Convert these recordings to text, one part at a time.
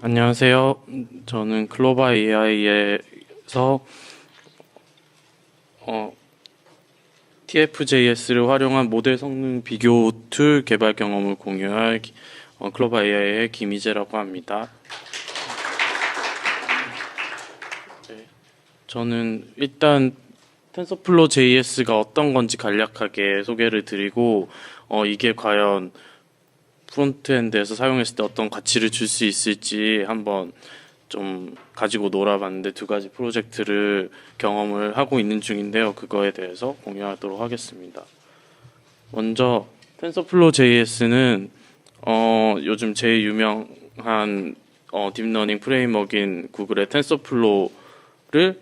안녕하세요. 저는 클로바 AI에서 TFJS를 활용한 모델 성능 비교 툴 개발 경험을 공유할 클로바 AI의 김희재라고 합니다. 네, 저는 일단 텐서플로우 JS가 어떤 건지 간략하게 소개를 드리고 이게 과연 프론트엔드에서 사용했을 때 어떤 가치를 줄 수 있을지 한번 좀 가지고 놀아봤는데 두 가지 프로젝트를 경험을 하고 있는 중인데요. 그거에 대해서 공유하도록 하겠습니다. 먼저 텐서플로우 JS는 요즘 제일 유명한 딥러닝 프레임워크인 구글의 텐서플로우를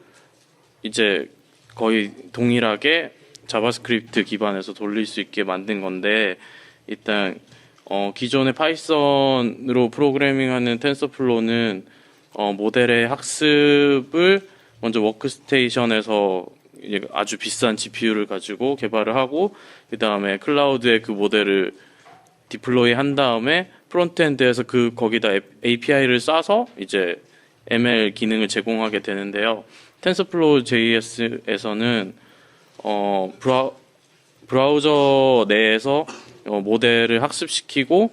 이제 거의 동일하게 자바스크립트 기반에서 돌릴 수 있게 만든 건데, 일단 기존의 파이썬으로 프로그래밍하는 텐서플로우는 모델의 학습을 먼저 워크스테이션에서 아주 비싼 GPU를 가지고 개발을 하고, 그 다음에 클라우드에 그 모델을 디플로이 한 다음에 프론트엔드에서 거기다 API를 쏴서 이제 ML 기능을 제공하게 되는데요. 텐서플로우 JS에서는 브라우저 내에서 모델을 학습시키고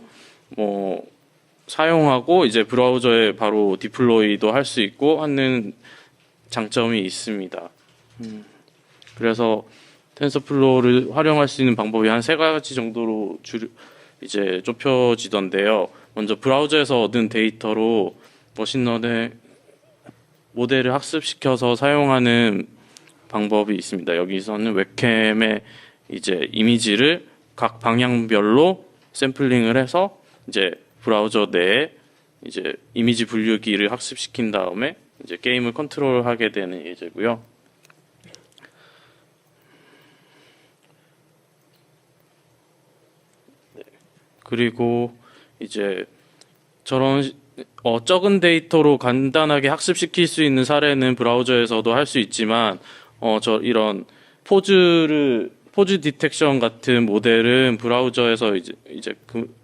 사용하고 이제 브라우저에 바로 디플로이도 할 수 있고 하는 장점이 있습니다. 그래서 텐서플로우를 활용할 수 있는 방법이 한 세 가지 정도로 이제 좁혀지던데요. 먼저 브라우저에서 얻은 데이터로 머신러닝 모델을 학습시켜서 사용하는 방법이 있습니다. 여기서는 웹캠의 이제 이미지를 각 방향별로 샘플링을 해서 이제 브라우저 내에 이제 이미지 분류기를 학습시킨 다음에 이제 게임을 컨트롤하게 되는 예제고요. 네. 그리고 이제 저런 적은 데이터로 간단하게 학습시킬 수 있는 사례는 브라우저에서도 할 수 있지만 이런 포즈 디텍션 같은 모델은 브라우저에서 이제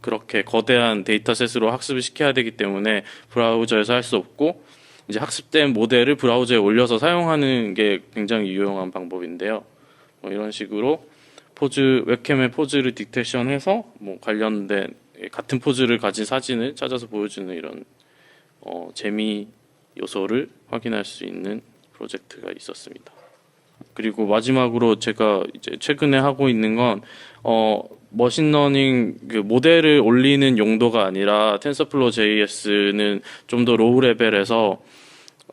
그렇게 거대한 데이터셋으로 학습을 시켜야 되기 때문에 브라우저에서 할 수 없고, 이제 학습된 모델을 브라우저에 올려서 사용하는 게 굉장히 유용한 방법인데요. 이런 식으로 웹캠의 포즈를 디텍션해서 관련된 같은 포즈를 가진 사진을 찾아서 보여주는 이런 재미 요소를 확인할 수 있는 프로젝트가 있었습니다. 그리고 마지막으로 제가 이제 최근에 하고 있는 건 머신러닝 그 모델을 올리는 용도가 아니라 텐서플로우 JS는 좀 더 로우 레벨에서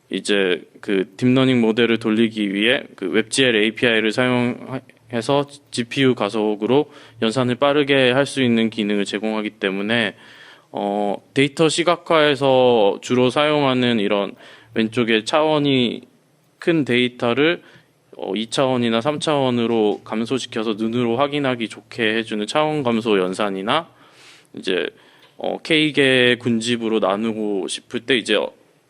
이제 그 딥러닝 모델을 돌리기 위해 그 웹GL API를 사용해서 GPU 가속으로 연산을 빠르게 할 수 있는 기능을 제공하기 때문에 데이터 시각화에서 주로 사용하는 이런 왼쪽에 차원이 큰 데이터를 2차원이나 3차원으로 감소시켜서 눈으로 확인하기 좋게 해주는 차원 감소 연산이나 이제 K개 군집으로 나누고 싶을 때 이제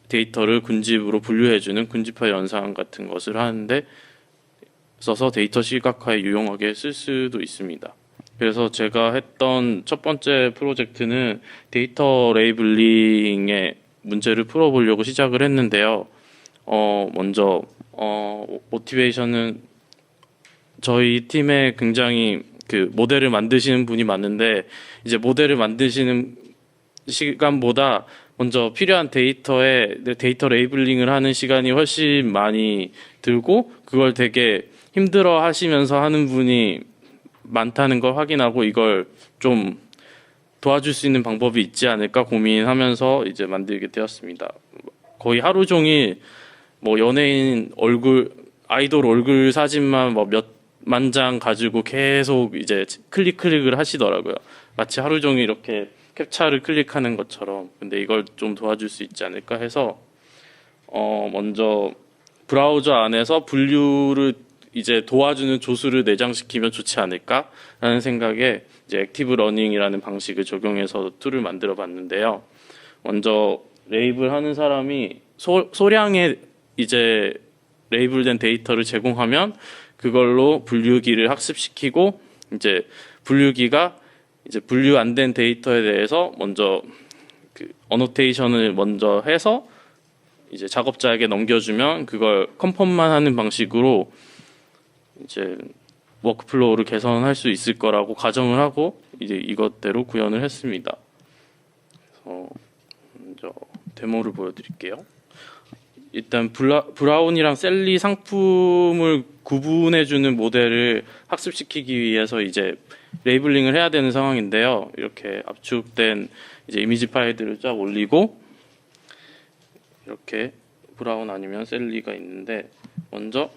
데이터를 군집으로 분류해주는 군집화 연산 같은 것을 하는데 써서 데이터 시각화에 유용하게 쓸 수도 있습니다. 그래서 제가 했던 첫 번째 프로젝트는 데이터 레이블링의 문제를 풀어보려고 시작을 했는데요. 먼저 모티베이션은 저희 팀에 굉장히 그 모델을 만드시는 분이 많은데, 이제 모델을 만드시는 시간보다 먼저 필요한 데이터 레이블링을 하는 시간이 훨씬 많이 들고, 그걸 되게 힘들어 하시면서 하는 분이 많다는 걸 확인하고 이걸 좀 도와줄 수 있는 방법이 있지 않을까 고민하면서 이제 만들게 되었습니다. 거의 하루 종일 연예인 아이돌 얼굴 사진만 몇만 장 가지고 계속 이제 클릭을 하시더라고요. 마치 하루 종일 이렇게 캡처를 클릭하는 것처럼. 근데 이걸 좀 도와줄 수 있지 않을까 해서 먼저 브라우저 안에서 분류를 이제 도와주는 조수를 내장시키면 좋지 않을까라는 생각에 이제 액티브 러닝이라는 방식을 적용해서 툴을 만들어 봤는데요. 먼저 레이블하는 사람이 소량의 이제 레이블된 데이터를 제공하면 그걸로 분류기를 학습시키고, 이제 분류기가 이제 분류 안 된 데이터에 대해서 먼저 그 어노테이션을 먼저 해서 이제 작업자에게 넘겨주면 그걸 컨펌만 하는 방식으로 이제 워크플로우를 개선할 수 있을 거라고 가정을 하고 이제 이것대로 구현을 했습니다. 그래서 먼저 데모를 보여드릴게요. 일단 브라운이랑 셀리 상품을 구분해주는 모델을 학습시키기 위해서 이제 레이블링을 해야 되는 상황인데요. 이렇게 압축된 이제 이미지 파일들을 쫙 올리고 이렇게 브라운 아니면 셀리가 있는데 먼저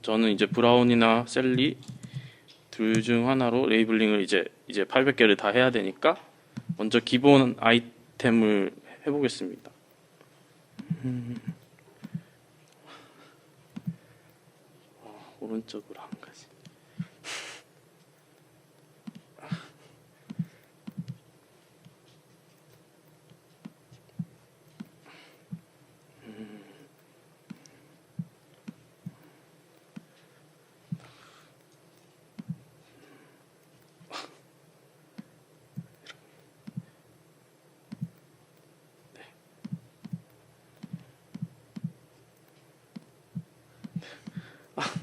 저는 이제 브라운이나 셀리 둘 중 하나로 레이블링을 이제 800개를 다 해야 되니까 먼저 기본 아이템을 해보겠습니다. 오른쪽으로 한 가지.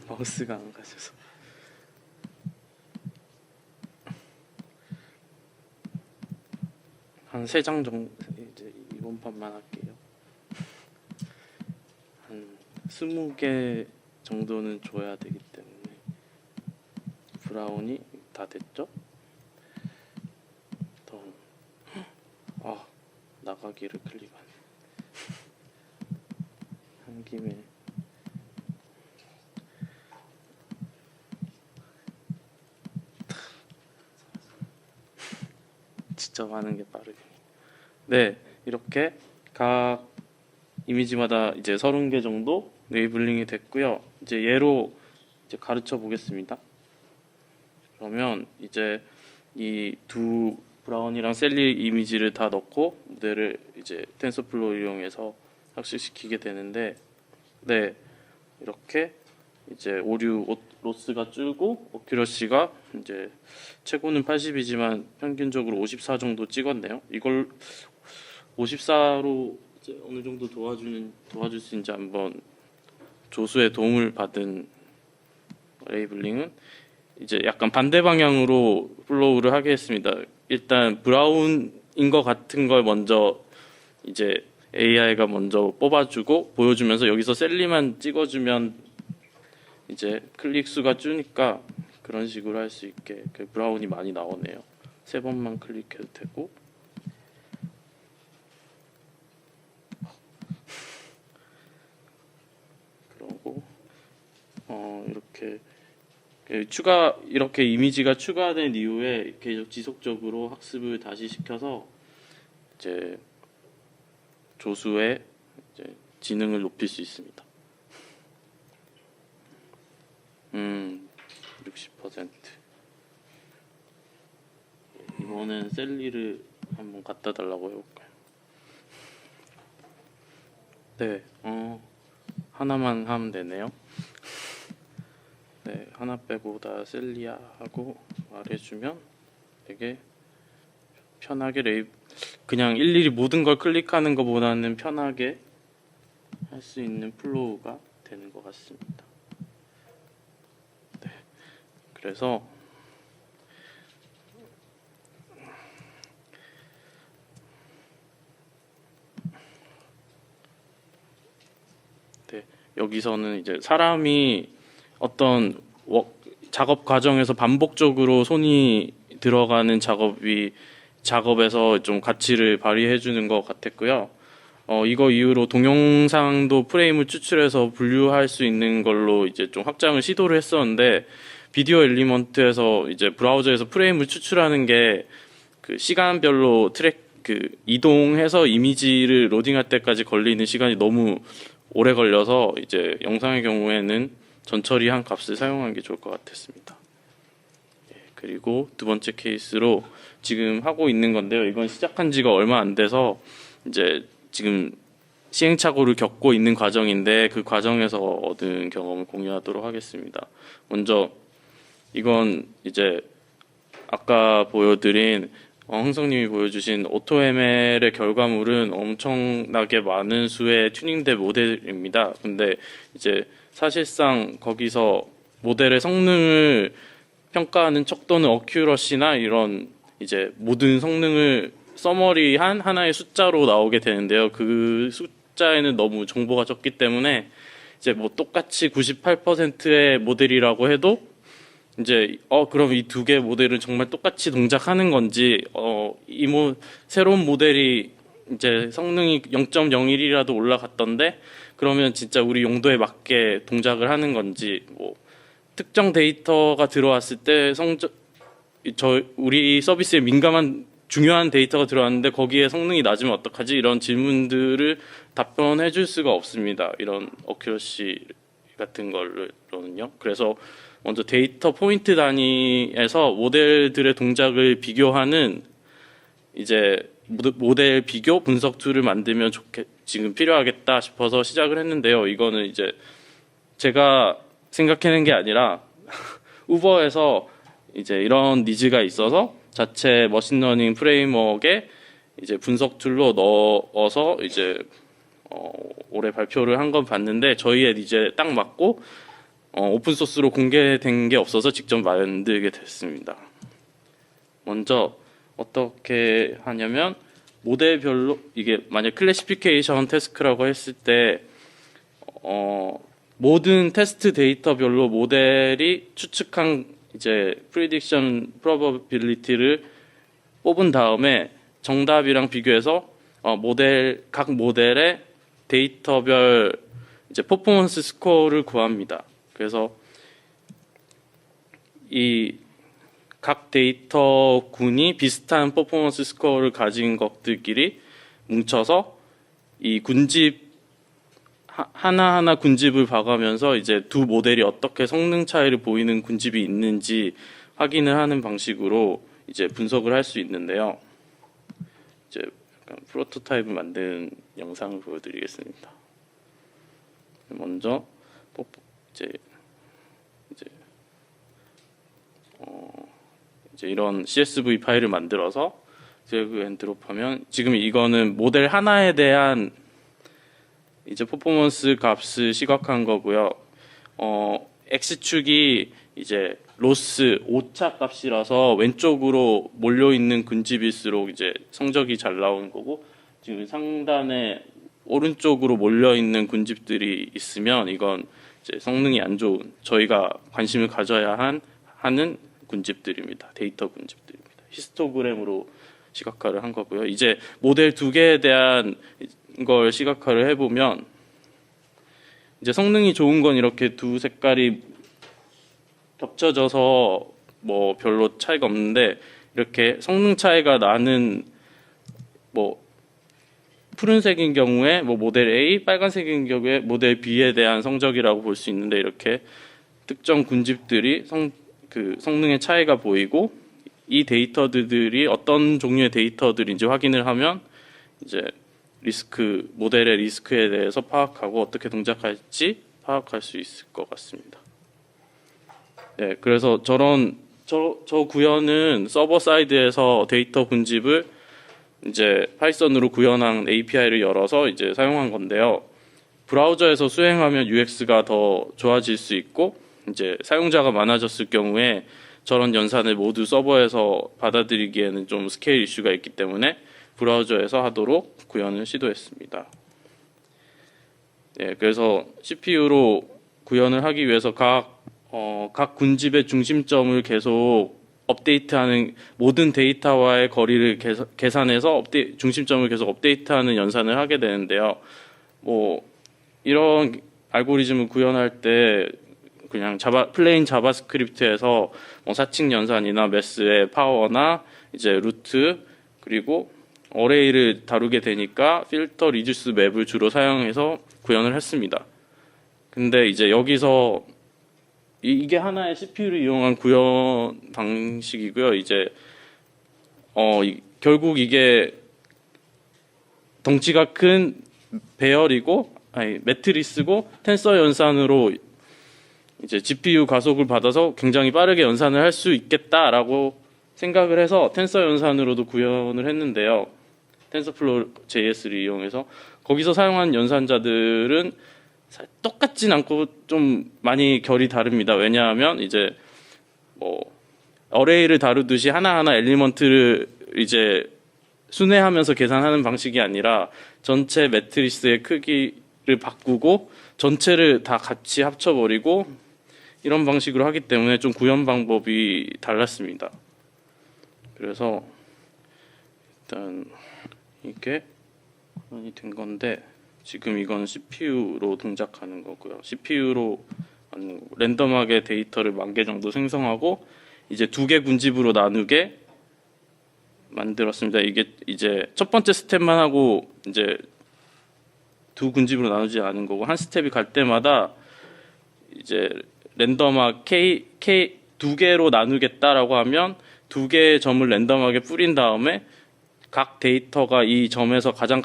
마우스가 안 가셔서. 한 3장 정도 이제 이번 판만 할게요. 한 20개 정도는 줘야 되기 때문에 브라운이 다 됐죠? 나가기를 클릭하네. 한 김에 직접 하는 게 빠르게. 네, 이렇게 각 이미지마다 이제 30개 정도 레이블링이 됐고요. 이제 얘로 이제 가르쳐 보겠습니다. 그러면 이제 이 두 브라운이랑 셀리 이미지를 다 넣고 모델을 이제 텐서플로우 이용해서 학습시키게 되는데, 네, 이렇게 이제 오류 로스가 줄고 오큐러시가 이제 최고는 80이지만 평균적으로 54 정도 찍었네요. 이걸 54로 이제 어느 정도 도와줄 수 있는지 한번 조수의 도움을 받은 레이블링은 이제 약간 반대 방향으로 플로우를 하게 했습니다. 일단 브라운인 것 같은 걸 먼저 이제 AI가 먼저 뽑아주고 보여주면서 여기서 셀리만 찍어주면 이제 클릭 수가 주니까 그런 식으로 할 수 있게 그 브라운이 많이 나오네요. 3번만 클릭해도 되고. 그러고 이렇게 이렇게 이미지가 추가된 이후에 계속 지속적으로 학습을 다시 시켜서 이제 조수의 이제 지능을 높일 수 있습니다. 60%. 이번엔 셀리를 한번 갖다 달라고 해볼까요? 네, 하나만 하면 되네요. 네, 하나 빼고 다 셀리야 하고 말해주면 되게 편하게 그냥 일일이 모든 걸 클릭하는 것보다는 편하게 할 수 있는 플로우가 되는 것 같습니다. 네, 그래서 네, 여기서는 이제 사람이 어떤 작업 과정에서 반복적으로 손이 들어가는 작업에서 좀 가치를 발휘해 주는 것 같았고요. 이거 이후로 동영상도 프레임을 추출해서 분류할 수 있는 걸로 이제 좀 확장을 시도를 했었는데, 비디오 엘리먼트에서 이제 브라우저에서 프레임을 추출하는 게 그 시간별로 이동해서 이미지를 로딩할 때까지 걸리는 시간이 너무 오래 걸려서 이제 영상의 경우에는 전처리한 값을 사용하는 게 좋을 것 같았습니다. 그리고 두 번째 케이스로 지금 하고 있는 건데요. 이건 시작한 지가 얼마 안 돼서 이제 지금 시행착오를 겪고 있는 과정인데 그 과정에서 얻은 경험을 공유하도록 하겠습니다. 먼저 이건 이제 아까 보여드린 흥성님이 보여주신 오토ML의 결과물은 엄청나게 많은 수의 튜닝된 모델입니다. 근데 이제 사실상 거기서 모델의 성능을 평가하는 척도는 어큐러시나 이런 이제 모든 성능을 서머리한 하나의 숫자로 나오게 되는데요. 그 숫자에는 너무 정보가 적기 때문에 이제 뭐 똑같이 98%의 모델이라고 해도 이제 그럼 이 두 개 모델은 정말 똑같이 동작하는 건지 새로운 모델이 이제 성능이 0.01이라도 올라갔던데 그러면 진짜 우리 용도에 맞게 동작을 하는 건지 뭐 특정 데이터가 들어왔을 때 우리 서비스에 민감한 중요한 데이터가 들어왔는데 거기에 성능이 낮으면 어떡하지? 이런 질문들을 답변해 줄 수가 없습니다. 이런 어큐러시 같은 걸로는요. 그래서 먼저 데이터 포인트 단위에서 모델들의 동작을 비교하는 이제 모델 비교 분석 툴을 만들면 지금 필요하겠다 싶어서 시작을 했는데요. 이거는 이제 제가 생각해낸 게 아니라 우버에서 이제 이런 니즈가 있어서 자체 머신러닝 프레임워크에 이제 분석 툴로 넣어서 이제 올해 발표를 한 건 봤는데 저희의 니즈에 딱 맞고 오픈 소스로 공개된 게 없어서 직접 만들게 됐습니다. 먼저 어떻게 하냐면 모델별로 이게 만약 클래시피케이션 태스크라고 했을 때 모든 테스트 데이터별로 모델이 추측한 이제 프리딕션 프로버빌리티를 뽑은 다음에 정답이랑 비교해서 각 모델의 데이터별 이제 퍼포먼스 스코어를 구합니다. 그래서 이 각 데이터군이 비슷한 퍼포먼스 스코어를 가진 것들끼리 뭉쳐서 이 군집 하나하나 군집을 봐가면서 이제 두 모델이 어떻게 성능 차이를 보이는 군집이 있는지 확인을 하는 방식으로 이제 분석을 할 수 있는데요. 이제 약간 프로토타입을 만든 영상을 보여드리겠습니다. 먼저 이제 이런 CSV 파일을 만들어서 드래그 앤 드롭하면 지금 이거는 모델 하나에 대한 이제 퍼포먼스 값을 시각한 거고요. X축이 이제 로스 오차 값이라서 왼쪽으로 몰려 있는 군집일수록 이제 성적이 잘 나오는 거고 지금 상단에 오른쪽으로 몰려 있는 군집들이 있으면 이건 이제 성능이 안 좋은 저희가 관심을 가져야 하는 군집들입니다. 데이터 군집들입니다. 히스토그램으로 시각화를 한 거고요. 이제 모델 두 개에 대한 걸 시각화를 해보면 이제 성능이 좋은 건 이렇게 두 색깔이 겹쳐져서 뭐 별로 차이가 없는데 이렇게 성능 차이가 나는 뭐 푸른색인 경우에 뭐 모델 A, 빨간색인 경우에 모델 B에 대한 성적이라고 볼 수 있는데 이렇게 특정 군집들이 성능의 차이가 보이고 이 데이터들이 어떤 종류의 데이터들인지 확인을 하면 이제 모델의 리스크에 대해서 파악하고 어떻게 동작할지 파악할 수 있을 것 같습니다. 네, 그래서 저 구현은 서버 사이드에서 데이터 군집을 이제 파이썬으로 구현한 API를 열어서 이제 사용한 건데요. 브라우저에서 수행하면 UX가 더 좋아질 수 있고 이제 사용자가 많아졌을 경우에 저런 연산을 모두 서버에서 받아들이기에는 좀 스케일 이슈가 있기 때문에 브라우저에서 하도록 구현을 시도했습니다. 네, 그래서 CPU로 구현을 하기 위해서 각 군집의 중심점을 계속 업데이트하는 모든 데이터와의 거리를 계산해서 중심점을 계속 업데이트하는 연산을 하게 되는데요. 뭐 이런 알고리즘을 구현할 때 그냥 플레인 자바스크립트에서 뭐 사칙 연산이나 매스의 파워나 이제 루트 그리고 어레이를 다루게 되니까 필터 리듀스 맵을 주로 사용해서 구현을 했습니다. 근데 이제 여기서 이게 하나의 CPU를 이용한 구현 방식이고요. 이제 결국 이게 덩치가 큰 매트리스고 텐서 연산으로 이제 GPU 가속을 받아서 굉장히 빠르게 연산을 할 수 있겠다라고 생각을 해서 텐서 연산으로도 구현을 했는데요. 텐서플로우 JS를 이용해서 거기서 사용한 연산자들은 똑같진 않고 좀 많이 결이 다릅니다. 왜냐하면 이제 뭐 어레이를 다루듯이 하나하나 엘리먼트를 이제 순회하면서 계산하는 방식이 아니라 전체 매트리스의 크기를 바꾸고 전체를 다 같이 합쳐버리고 이런 방식으로 하기 때문에 좀 구현 방법이 달랐습니다. 그래서 일단 이게 구현이 된 건데 지금 이건 CPU로 동작하는 거고요. CPU로 랜덤하게 데이터를 10,000개 정도 생성하고 이제 2개 군집으로 나누게 만들었습니다. 이게 이제 첫 번째 스텝만 하고 이제 2군집으로 나누지 않은 거고 한 스텝이 갈 때마다 이제 랜덤하게 2개로 나누겠다라고 하면 2개의 점을 랜덤하게 뿌린 다음에 각 데이터가 이 점에서 가장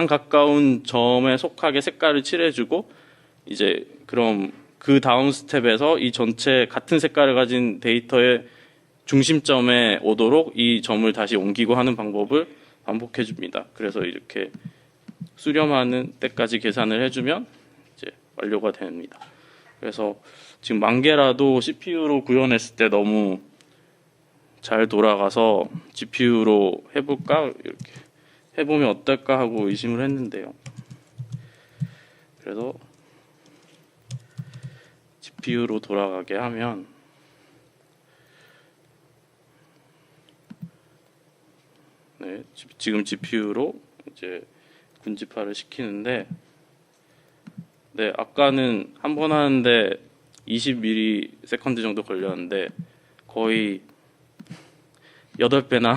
가까운 점에 속하게 색깔을 칠해주고 이제 그럼 그 다음 스텝에서 이 전체 같은 색깔을 가진 데이터의 중심점에 오도록 이 점을 다시 옮기고 하는 방법을 반복해 줍니다. 그래서 이렇게 수렴하는 때까지 계산을 해주면 이제 완료가 됩니다. 그래서 지금 10,000개라도 CPU로 구현했을 때 너무 잘 돌아가서 GPU로 해볼까 이렇게 해보면 어떨까 하고 의심을 했는데요. 그래서 GPU로 돌아가게 하면 네, 지금 GPU로 이제 군집화를 시키는데 네, 아까는 한 번 하는데 20ms 정도 걸렸는데 거의 8배나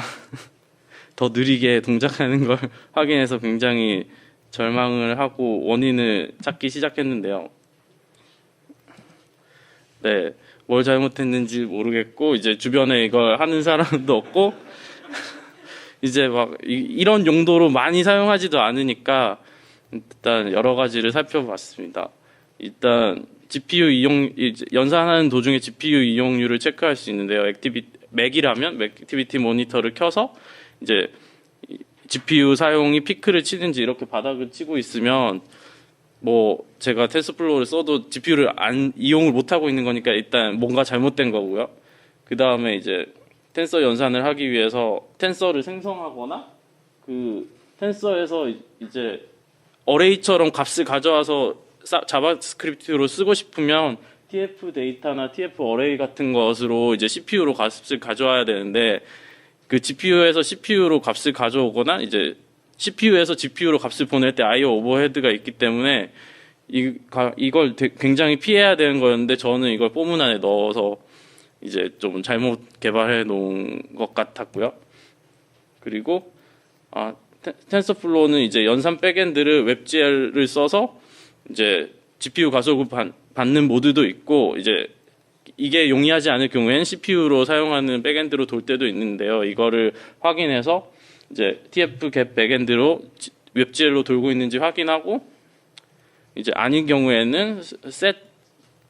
더 느리게 동작하는 걸 확인해서 굉장히 절망을 하고 원인을 찾기 시작했는데요. 네, 뭘 잘못했는지 모르겠고 이제 주변에 이걸 하는 사람도 없고 이제 막 이런 용도로 많이 사용하지도 않으니까 일단 여러 가지를 살펴봤습니다. 일단 GPU 연산하는 도중에 GPU 이용률을 체크할 수 있는데요. 맥이라면 액티비티 모니터를 켜서 이제 GPU 사용이 피크를 치는지 이렇게 바닥을 치고 있으면 뭐 제가 텐서플로우를 써도 GPU를 이용을 못 하고 있는 거니까 일단 뭔가 잘못된 거고요. 그 다음에 이제 텐서 연산을 하기 위해서 텐서를 생성하거나 그 텐서에서 이제 어레이처럼 값을 가져와서 자바스크립트로 쓰고 싶으면 TF 데이터나 TF 어레이 같은 것으로 이제 CPU로 값을 가져와야 되는데 그 GPU에서 CPU로 값을 가져오거나 이제 CPU에서 GPU로 값을 보낼 때 I/O 오버헤드가 있기 때문에 이걸 굉장히 피해야 되는 거였는데 저는 이걸 포문 안에 넣어서 이제 좀 잘못 개발해 놓은 것 같았고요. 그리고 텐서플로우는 이제 연산 백엔드를 웹GL을 써서 이제 GPU 가속을 받는 모드도 있고 이제 이게 용이하지 않을 경우에는 CPU로 사용하는 백엔드로 돌 때도 있는데요. 이거를 확인해서 이제 TF 갭 백엔드로 웹GL로 돌고 있는지 확인하고 이제 아닌 경우에는 셋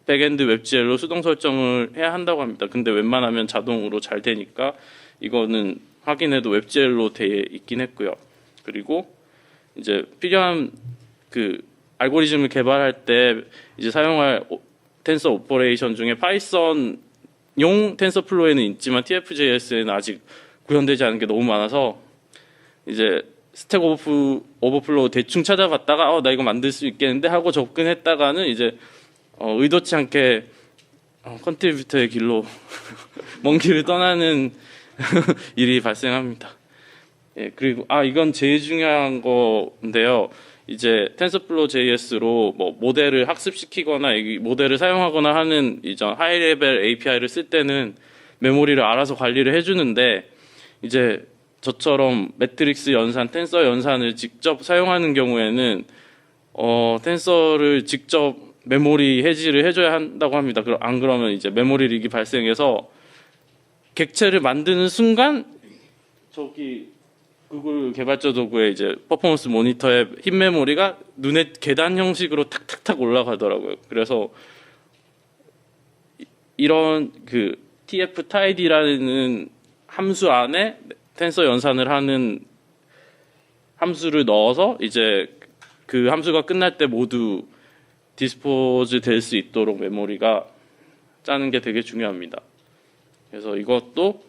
백엔드 웹GL로 수동 설정을 해야 한다고 합니다. 근데 웬만하면 자동으로 잘 되니까 이거는 확인해도 웹GL로 돼 있긴 했고요. 그리고 이제 필요한 그 알고리즘을 개발할 때 이제 사용할 텐서 오퍼레이션 중에 파이썬용 텐서플로우에는 있지만 TF-JS에는 아직 구현되지 않은 게 너무 많아서 이제 스택 오버플로우 대충 찾아봤다가 나 이거 만들 수 있겠는데 하고 접근했다가는 이제 의도치 않게 컨트리뷰터의 길로 먼 길을 떠나는 일이 발생합니다. 예, 그리고 이건 제일 중요한 건데요. 이제 텐서플로우 JS로 뭐 모델을 학습시키거나 이 모델을 사용하거나 하는 이전 하이 레벨 API를 쓸 때는 메모리를 알아서 관리를 해주는데 이제 저처럼 매트릭스 연산, 텐서 연산을 직접 사용하는 경우에는 텐서를 직접 메모리 해지를 해줘야 한다고 합니다. 안 그러면 이제 메모리 릭이 발생해서 객체를 만드는 순간 저기 구글 개발자 도구에 이제 퍼포먼스 모니터의 흰 메모리가 눈에 계단 형식으로 탁탁탁 올라가더라고요. 그래서 이런 그 tf-tidy라는 함수 안에 텐서 연산을 하는 함수를 넣어서 이제 그 함수가 끝날 때 모두 디스포즈 될 수 있도록 메모리가 짜는 게 되게 중요합니다. 그래서 이것도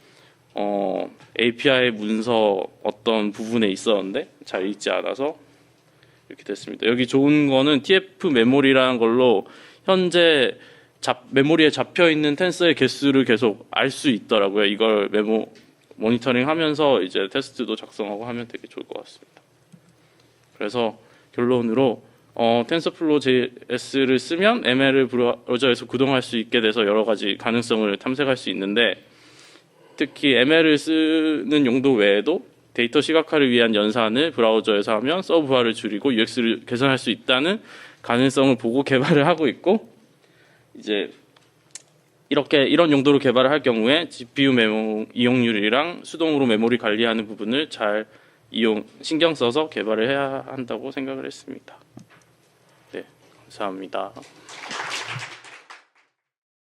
API 문서 어떤 부분에 있었는데 잘 읽지 않아서 이렇게 됐습니다. 여기 좋은 거는 TF 메모리라는 걸로 현재 메모리에 잡혀 있는 텐서의 개수를 계속 알 수 있더라고요. 이걸 모니터링 하면서 이제 테스트도 작성하고 하면 되게 좋을 것 같습니다. 그래서 결론으로 텐서플로우 JS를 쓰면 ML을 브라우저에서 구동할 수 있게 돼서 여러 가지 가능성을 탐색할 수 있는데, 특히 ML을 쓰는 용도 외에도 데이터 시각화를 위한 연산을 브라우저에서 하면 서브화를 줄이고 UX를 개선할 수 있다는 가능성을 보고 개발을 하고 있고, 이제 이런 용도로 개발을 할 경우에 GPU 이용률이랑 수동으로 메모리 관리하는 부분을 잘 신경 써서 개발을 해야 한다고 생각을 했습니다. 네, 감사합니다.